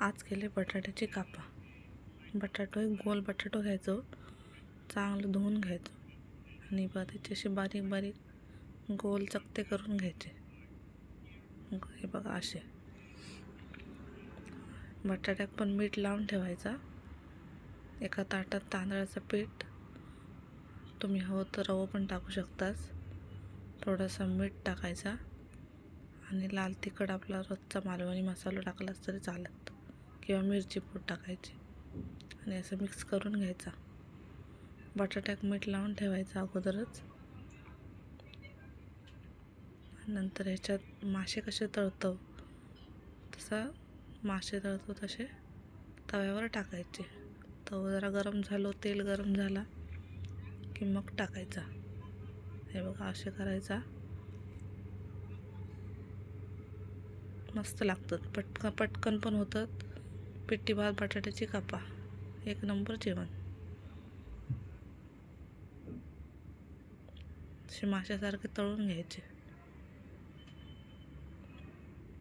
आज केले बटाट्याची कापा. बटाटो एक गोल बटाटो घ्यायचो, चांगलं धुवून घ्यायचं आणि त्याचे असे बारीक बारीक गोल चकते करून घ्यायचे. हे बघा असे. बटाट्यात पण मीठ लावून ठेवायचा. एका ताटात तांदळाचं पीठ, तुम्ही हवं तर रवा पण टाकू शकतास. थोडासा मीठ टाकायचा आणि लाल तिखट आपला रोजचा मालवणी मसाला टाकलास तरी चालत, किंवा मिरची पूड टाकायची आणि असं मिक्स करून घ्यायचा. बटाट्यात मीठ लावून ठेवायचं अगोदरच. नंतर ह्याच्यात मासे कसे तळतो तसा मासे तळतो तसे तव्यावर टाकायचे. तवा जरा गरम झालो, तेल गरम झाला की मग टाकायचा. हे बघा असे करायचा. मस्त लागतात, पटकन पण होतात. पिठी भात बटाट्याची कापा एक नंबर जेवण. असे माशासारखे तळून घ्यायचे.